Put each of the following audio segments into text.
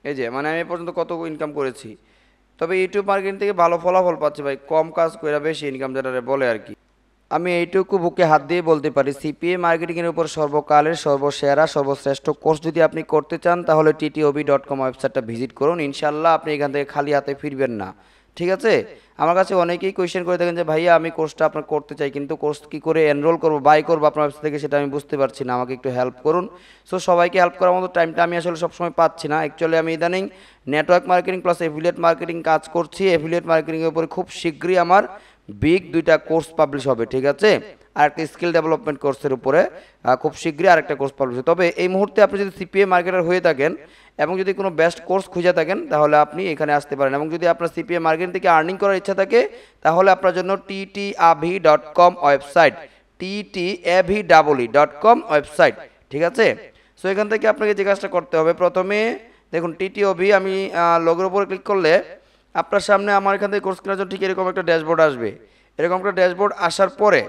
এই যে মানে আমি এ পর্যন্ত কত ইনকাম করেছি। তবে ইউটিউব মার্কেটিং থেকে ভালো ফলাফল পাচ্ছি ভাই, কম কাজ করে বেশি ইনকাম যেটা বলে আর কি। আমি এইটুকু বুকে হাত দিয়ে বলতে পারি, সিপিএ মার্কেটিংয়ের উপর সর্বকালের সর্বসেরা সর্বশ্রেষ্ঠ কোর্স যদি আপনি করতে চান তাহলে ttob.com ওয়েবসাইটটা ভিজিট করুন। ইনশাল্লাহ আপনি এখান থেকে খালি হাতে ফিরবেন না। ঠিক আছে। আমার কাছে অনেকেই কোয়েশ্চেন করে থাকেন যে ভাইয়া আমি কোর্সটা আপনার করতে চাই, কিন্তু কোর্স কি করে এনরোল করবো, বাই করবো আপনার ওয়েবসাইট থেকে, সেটা আমি বুঝতে পারছি না, আমাকে একটু হেল্প করুন। সো সবাইকে হেল্প করার মতো টাইমটা আমি আসলে সবসময় পাচ্ছি না। অ্যাকচুয়ালি আমি ইদানিং network marketing plus affiliate marketing কাজ করছি। এফিলিয়েট মার্কেটিংয়ের উপরে খুব শীঘ্রই আমার বিগ দুইটা কোর্স পাবলিশ হবে। ঠিক আছে। আর একটা স্কিল ডেভেলপমেন্ট কোর্সের উপরে খুব শীঘ্রই আরেকটা কোর্স পাবলিশ হবে। তবে এই মুহূর্তে আপনি যদি সিপিএ মার্কেটার হয়ে থাকেন এবং যদি কোনো বেস্ট কোর্স খুঁজে থাকেন তাহলে আপনি এখানে আসতে পারেন। এবং যদি আপনার সিপিএ মার্কেটিং থেকে আর্নিং করার ইচ্ছা থাকে তাহলে আপনার জন্য ttavi.com ওয়েবসাইট, ttavi.com ওয়েবসাইট। ঠিক আছে। সো এখান থেকে আপনাকে যে কাজটা করতে হবে, প্রথমে দেখুন ttov, আমি লোগোর উপরে ক্লিক করলে আপনার সামনে আমার এখান থেকে কোর্স কেনার জন্য ঠিক এরকম একটা ড্যাশবোর্ড আসবে। এরকম একটা ড্যাশবোর্ড আসার পরে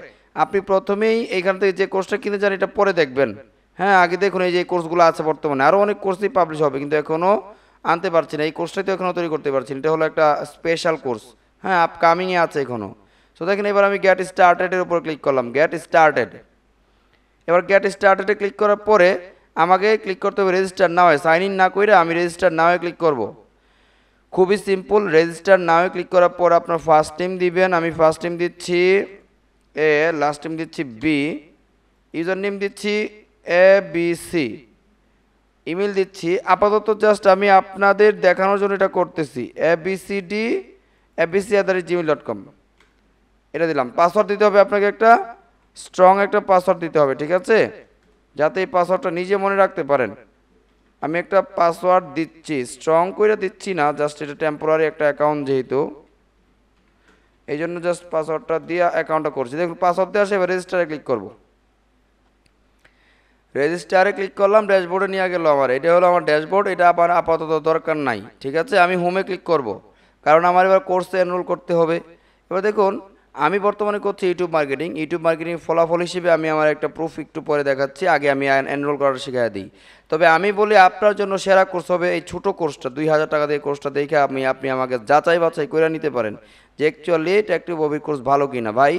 আপনি প্রথমেই এইখান থেকে যে কোর্সটা কিনে যান এটা পরে দেখবেন। হ্যাঁ, আগে দেখুন এই যে কোর্সগুলো আছে বর্তমানে, আরও অনেক কোর্সই পাবলিশ হবে কিন্তু এখনও আনতে পারছি না। এই কোর্সটাই তো এখনও তৈরি করতে পারছি না, এটা হলো একটা স্পেশাল কোর্স। হ্যাঁ, আপকামিংয়ে আছে এখনও। সো দেখেন এবার আমি গেট স্টার্টেডের উপর ক্লিক করলাম, গেট স্টার্টেড। এবার গেট স্টার্টেডে ক্লিক করার পরে আমাকে ক্লিক করতে হবে রেজিস্টার নাও, সাইন ইন না করে আমি রেজিস্টার নাও ক্লিক করব। খুবই সিম্পল, রেজিস্টার নাও ক্লিক করার পর আপনার ফার্স্ট নেম দিবেন, আমি ফার্স্ট নেম দিচ্ছি এ, লাস্ট নেম দিচ্ছি বি, ইউজার নেম দিচ্ছি ABC, ইমেল দিচ্ছি আপাতত জাস্ট আমি আপনাদের দেখানোর জন্য এটা করতেছি, abc@gmail.com, এটা দিলাম। পাসওয়ার্ড দিতে হবে আপনাকে, একটা স্ট্রং একটা পাসওয়ার্ড দিতে হবে। ঠিক আছে, যাতে এই পাসওয়ার্ডটা নিজে মনে রাখতে পারেন। আমি একটা পাসওয়ার্ড দিচ্ছি, স্ট্রং করে দিচ্ছি না, জাস্ট এটা টেম্পোরারি একটা অ্যাকাউন্ট যেহেতু, এই জন্য জাস্ট পাসওয়ার্ডটা দিয়ে অ্যাকাউন্টটা করছি। দেখুন পাসওয়ার্ড দিয়ে আসে, এবার রেজিস্টারে ক্লিক করব। রেজিস্টারে ক্লিক করলাম, ড্যাশবোর্ডে নিয়ে গেল আমার, এটা হলো আমার ড্যাশবোর্ড। এটা আমার আপাতত দরকার নাই। ঠিক আছে, আমি হোমে ক্লিক করব কারণ আমার এবার কোর্সে এনরোল করতে হবে। এবার দেখুন আমি বর্তমানে করছি ইউটিউব মার্কেটিং। ইউটিউব মার্কেটিং ফলাফল হিসেবে আমি আমার একটা প্রুফ একটু পরে দেখাচ্ছি, আগে আমি এনরোল করার শিখিয়ে দিই। তবে আমি বলি আপনার জন্য সেরা কোর্স হবে এই ছোটো কোর্সটা, 2000 টাকা দিয়ে কোর্সটা দেখে আপনি আমাকে যাচাই বাছাই করে নিতে পারেন যে অ্যাকচুয়ালি টেকটিভ হবির কোর্স ভালো কিনা। ভাই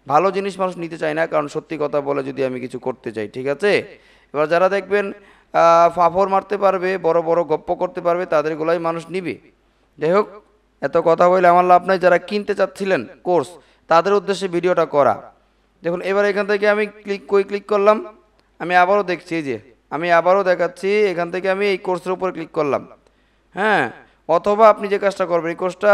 ভালো জিনিস মানুষ নিতে চায় না, কারণ সত্যি কথা বলে যদি আমি কিছু করতে চাই। ঠিক আছে। এবার যারা দেখবেন ফাফর মারতে পারবে, বড় বড় গপ্প করতে পারবে, তাদেরগুলাই মানুষ নিবে। যাই হোক, এত কথা বলে আমার লাভ নাই। যারা কিনতে চাচ্ছিলেন কোর্স তাদের উদ্দেশ্যে ভিডিওটা করা। দেখুন এবার এখান থেকে আমি ক্লিক করলাম, আমি আবারও দেখছি, এই যে আমি আবারও দেখাচ্ছি, এখান থেকে আমি এই কোর্সের উপর ক্লিক করলাম। হ্যাঁ, অথবা আপনি যে কাজটা করবেন, এই কোর্সটা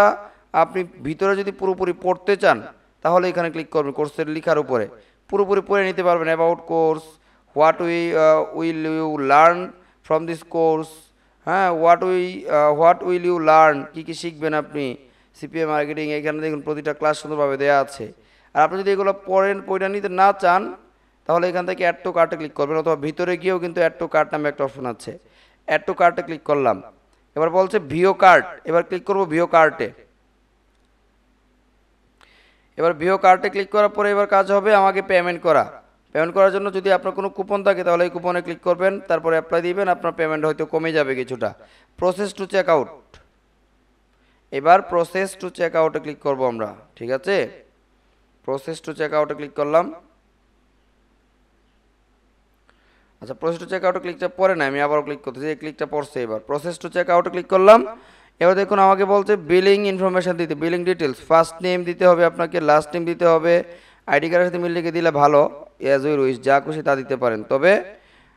আপনি ভিতরে যদি পুরোপুরি পড়তে চান তাহলে এখানে ক্লিক করবেন, কোর্সের লেখার উপরে পুরোপুরি পড়ে নিতে পারবেন। About course, will you learn from this course, হ্যাঁ, হোয়াট উইল ইউ লার্ন, কী কী শিখবেন আপনি সিপিএ মার্কেটিং, এখানে দেখুন প্রতিটা ক্লাস সুন্দরভাবে দেওয়া আছে। আর আপনি যদি এগুলো পড়ে নিতে না চান তাহলে এখান থেকে অ্যাড টু কার্টে ক্লিক করবেন, অথবা ভিতরে গিয়েও কিন্তু অ্যাড টু কার্ট নামে একটা অপশন আছে, অ্যাড টু কার্টে ক্লিক করলাম। এবার বলছে ভিও কার্ট, এবার ক্লিক করব ভিও কার্টে। এবার ভিও কার্টে ক্লিক করার পরে এবার কাজ হবে আমাকে পেমেন্ট করার জন্য যদি আপনার কোনো কুপন থাকে তাহলে এই কুপনে ক্লিক করবেন, তারপরে অ্যাপ্লাই দিবেন, আপনার পেমেন্ট হয়তো কমে যাবে কিছুটা। প্রসেস টু চেক আউট, এবার প্রসেস টু চেক আউটে ক্লিক করব আমরা। ঠিক আছে, প্রসেস টু চেক আউটে ক্লিক করলাম। আচ্ছা, প্রসেস টু চেক আউটে ক্লিকটা পরে না, আমি আবারও ক্লিক করতেছি, এই ক্লিকটা পড়ছে। এবার প্রসেস টু চেক আউটে ক্লিক করলাম। এবার দেখুন আমাকে বলছে বিলিং ইনফরমেশন দিতে, বিলিং ডিটেলস, ফার্স্ট নেম দিতে হবে আপনাকে, লাস্ট নেম দিতে হবে, আইডি কার্ডের সাথে মিল রেখে দিলে ভালো, অ্যাজ ইউ উইশ, যা খুশি তা দিতে পারেন। তবে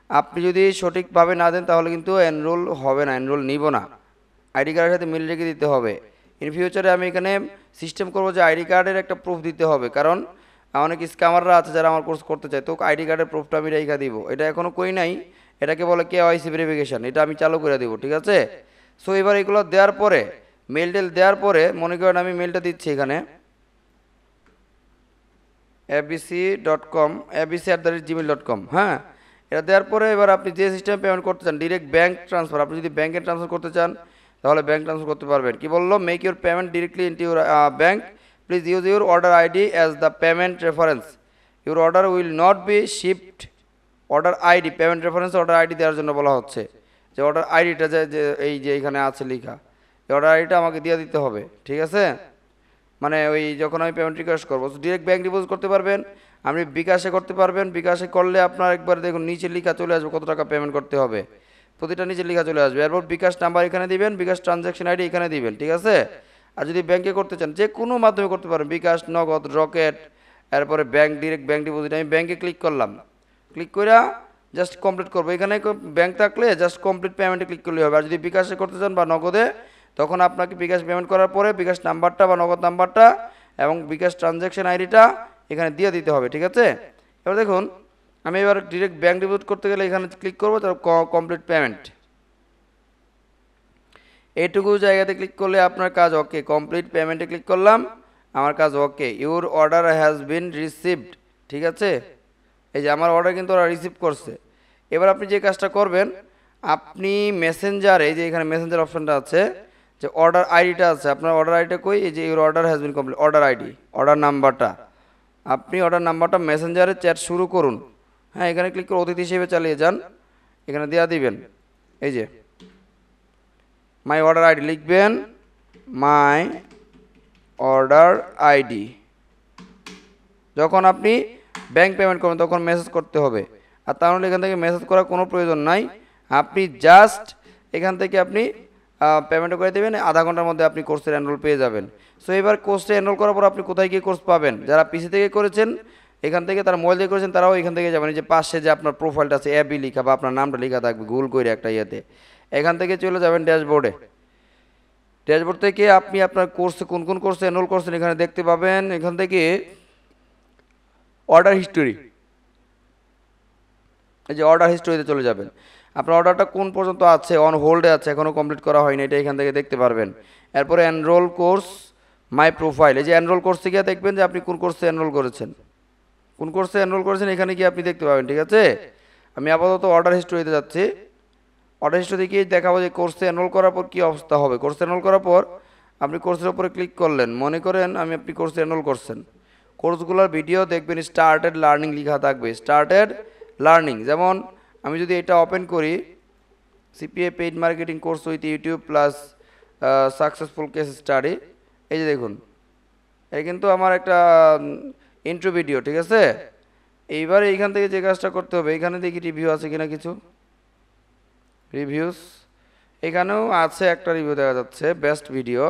আপনি যদি সঠিকভাবে না দেন তাহলে কিন্তু এনরোল হবে না, এনরোল নিব না। আইডি কার্ডের সাথে মিল রেখে দিতে হবে। ইন ফিউচারে আমি এখানে সিস্টেম করবো যে আইডি কার্ডের একটা প্রুফ দিতে হবে, কারণ অনেক স্ক্যামাররা আছে যারা আমার কোর্স করতে চায়, তো আইডি কার্ডের প্রুফটা আমি রেখে দিব। এটা এখনও করি নাই, এটাকে বলে KYC ভেরিফিকেশান, এটা আমি চালু করে দিব। ঠিক আছে। সো এবার এগুলো দেওয়ার পরে মেল দেওয়ার পরে মনে করেন আমি মেলটা দিচ্ছি এখানে abc.com, abc@gmail.com। হ্যাঁ, এটা দেওয়ার পরে এবার আপনি যে সিস্টেমে পেমেন্ট করতে চান, ডিরেক্ট ব্যাঙ্ক ট্রান্সফার, আপনি যদি ব্যাঙ্কে ট্রান্সফার করতে চান তাহলে ব্যাঙ্ক ট্রান্সফার করতে পারবেন। কি বললো, make your payment directly into your bank, please use your order ID as the payment reference, your order will not be shift. Order ID, payment reference order ID দেওয়ার জন্য বলা হচ্ছে। যে অর্ডার আইডিটা যে এই যে এখানে আছে লেখা, এই অর্ডার আইডিটা আমাকে দিয়ে দিতে হবে, ঠিক আছে। মানে ওই যখন আমি পেমেন্ট রিকোয়েস্ট করবো ডিরেক্ট ব্যাঙ্ক ডিপোজিট করতে পারবেন, আপনি বিকাশে করতে পারবেন। বিকাশে করলে আপনার একবার দেখুন নিচে লেখা চলে আসবে কত টাকা পেমেন্ট করতে হবে, প্রতিটা নিচে লেখা চলে আসবে। এরপর বিকাশ নাম্বার এখানে দিবেন, বিকাশ ট্রানজ্যাকশন আইডি এখানে দিবেন, ঠিক আছে। আর যদি ব্যাংকে করতে চান যে কোনো মাধ্যমে করতে পারেন, বিকাশ, নগদ, রকেট, এরপরে ব্যাংক, ডিরেক্ট ব্যাংক ডিপোজিট। আমি ব্যাংকে ক্লিক করলাম, ক্লিক করে জাস্ট কমপ্লিট করবো। এখানে ব্যাংক থাকলে জাস্ট কমপ্লিট পেমেন্টে ক্লিক করলে হবে। আর যদি বিকাশে করতে চান বা নগদে, তখন আপনাকে বিকাশ পেমেন্ট করার পরে বিকাশ নাম্বারটা বা নগদ নাম্বারটা এবং বিকাশ ট্রানজ্যাকশন আইডিটা এখানে দিয়ে দিতে হবে, ঠিক আছে। এবার দেখুন আমি এবার ডিরেক্ট ব্যাংক ডিপোজিট করতে গেলে এখানে ক্লিক করবো, তারপর কমপ্লিট পেমেন্ট, এইটুকু জায়গাতে ক্লিক করলে আপনার কাজ ওকে। কমপ্লিট পেমেন্টে ক্লিক করলাম, আমার কাজ okay. Your order has been received, ঠিক আছে। এই যে আমার অর্ডার কিন্তু ওরা রিসিভ করছে। এবার আপনি যে কাজটা করবেন, আপনি মেসেঞ্জারে, এই যে এখানে মেসেঞ্জার অপশনটা আছে, যে অর্ডার আইডিটা আছে, আপনার অর্ডার আইডিটা কই, এই যে your order has bin complete, order ID, order নাম্বারটা, আপনি অর্ডার নাম্বারটা মেসেঞ্জারে চ্যাট শুরু করুন। হ্যাঁ, এখানে ক্লিক করে অতিথি হিসেবে চালিয়ে যান, এখানে দেওয়া দিবেন। এই যে মাই অর্ডার আইডি লিখবেন, মাই অর্ডার আইডি। যখন আপনি ব্যাংক পেমেন্ট করবেন তখন মেসেজ করতে হবে, আর তাহলে এখান থেকে মেসেজ করার কোনো প্রয়োজন নাই। আপনি জাস্ট এখান থেকে আপনি পেমেন্ট করে দেবেন, আধা ঘন্টার মধ্যে আপনি কোর্সের এনরোল পেয়ে যাবেন। সো এবার কোর্সে এনরোল করার পর আপনি কোথায় গিয়ে কোর্স পাবেন? যারা পিসি থেকে করেছেন এখান থেকে, তারা মোবাইল দিয়ে করেছেন, তারাও এখান থেকে যাবেন। এই যে পাশে যে আপনার প্রোফাইলটা আছে, অ্যাবি লেখা বা আপনার নামটা লেখা থাকবে গুগল করে একটা ইয়েতে, এখান থেকে চলে যাবেন ড্যাশবোর্ডে। ড্যাশবোর্ড থেকে আপনি আপনার কোর্সে কোন কোন কোর্সে এনরোল করছেন এখানে দেখতে পাবেন। এখান থেকে অর্ডার হিস্টোরি, এই যে অর্ডার হিস্টোরিতে চলে যাবেন। আপনার অর্ডারটা কোন পর্যন্ত আছে, অন হোল্ডে আছে, এখনও কমপ্লিট করা হয়নি, এটা এখান থেকে দেখতে পারবেন। এরপরে এনরোল কোর্স, মাই প্রোফাইল, এই যে এনরোল কোর্সে গিয়ে দেখবেন যে আপনি কোন কোর্সে এনরোল করেছেন, কোন কোর্সে এনরোল করেছেন, এখানে গিয়ে আপনি দেখতে পাবেন, ঠিক আছে। আমি আপাতত অর্ডার হিস্টোরিতে যাচ্ছি। অর্ডার হিস্টোরি গিয়ে দেখাবো যে কোর্সে এনরোল করার পর কী অবস্থা হবে। কোর্সে এনরোল করার পর আপনি কোর্সের উপরে ক্লিক করলেন, মনে করেন আপনি কোর্সে এনরোল করছেন। কোর্সগুলোর ভিডিও দেখবেন স্টার্টেড লার্নিং লেখা থাকবে, স্টার্টেড লার্নিং। যেমন আমি যদি এটা ওপেন করি, CPA paid marketing course with YouTube plus successful case study, এই যে দেখুন এই কিন্তু আমার একটা ইন্ট্রো ভিডিও, ঠিক আছে। এইবার এইখান থেকে যে কাজটা করতে হবে, এখানে দেখি রিভিউ আছে কিনা কিছু, রিভিউস এখানেও আছে একটা রিভিউ দেখা যাচ্ছে, বেস্ট ভিডিও,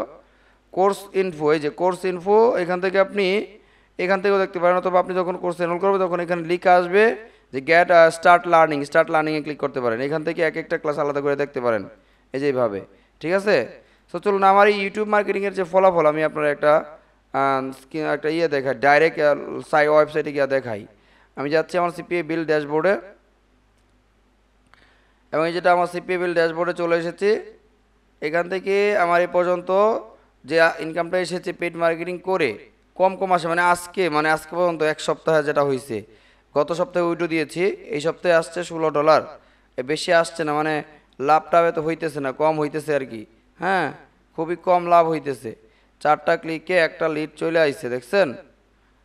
কোর্স ইনফো, এই যে কোর্স ইনফো, এখান থেকে আপনি এখান থেকেও দেখতে পারেন। অথবা আপনি যখন কোর্স এনরোল করবেন তখন এখানে লিখে আসবে যে গেট স্টার্ট লার্নিং, স্টার্ট লার্নিংয়ে ক্লিক করতে পারেন। এখান থেকে এক একটা ক্লাস আলাদা করে দেখতে পারেন, এই যে এইভাবে, ঠিক আছে। সো চলুন আমার এই ইউটিউব মার্কেটিংয়ের যে ফলাফল আমি আপনার একটা ইয়ে দেখাই, ডাইরেক্ট ওয়েবসাইটে গিয়ে দেখাই। আমি যাচ্ছি আমার সিপিএ বিল ড্যাশবোর্ডে, এবং এই যেটা আমার সিপিএ বিল ড্যাশবোর্ডে চলে এসেছি। এখান থেকে আমার এই পর্যন্ত যে ইনকামটা এসেছে পেইড মার্কেটিং করে কম কম আসে, মানে আজকে পর্যন্ত এক সপ্তাহে যেটা হয়েছে, গত সপ্তাহে উইডো দিয়েছি, এই সপ্তাহে আসছে $16, বেশি আসছে না, মানে লাভটা তো হইতেছে না, কম হইতেছে আর কি। হ্যাঁ, খুবই কম লাভ হইতেছে। 4টা ক্লিকে একটা লিড চলে আসছে, দেখছেন।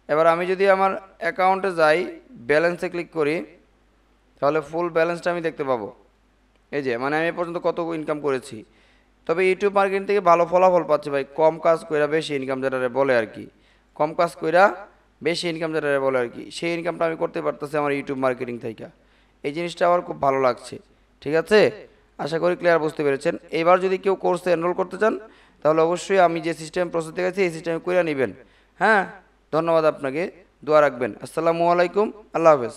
এবার আমি যদি আমার অ্যাকাউন্টে যাই, ব্যালেন্সে ক্লিক করি, তাহলে ফুল ব্যালেন্সটা আমি দেখতে পাবো। এই যে মানে আমি এ পর্যন্ত কত ইনকাম করেছি। তবে ইউটিউব মার্কেটিং থেকে ভালো ফলাফল পাচ্ছি ভাই, কম কাজ কইরা বেশি ইনকাম যেটা বলে আর কি, কম কাজ কইরা বেশি ইনকাম যেটা বলে আর কি, সেই ইনকামটা আমি করতে পারতেছি আমার ইউটিউব মার্কেটিং থেকে। এই জিনিসটা আমার খুব ভালো লাগছে, ঠিক আছে। আশা করি ক্লিয়ার বুঝতে পেরেছেন। এবার যদি কেউ কোর্সে এনরোল করতে চান তাহলে অবশ্যই আমি যে সিস্টেম প্রসেস দেখাচ্ছি এই সিস্টেমে করে নেবেন। হ্যাঁ, ধন্যবাদ আপনাকে, দোয়া রাখবেন। আসসালামু আলাইকুম, আল্লাহ হাফেজ।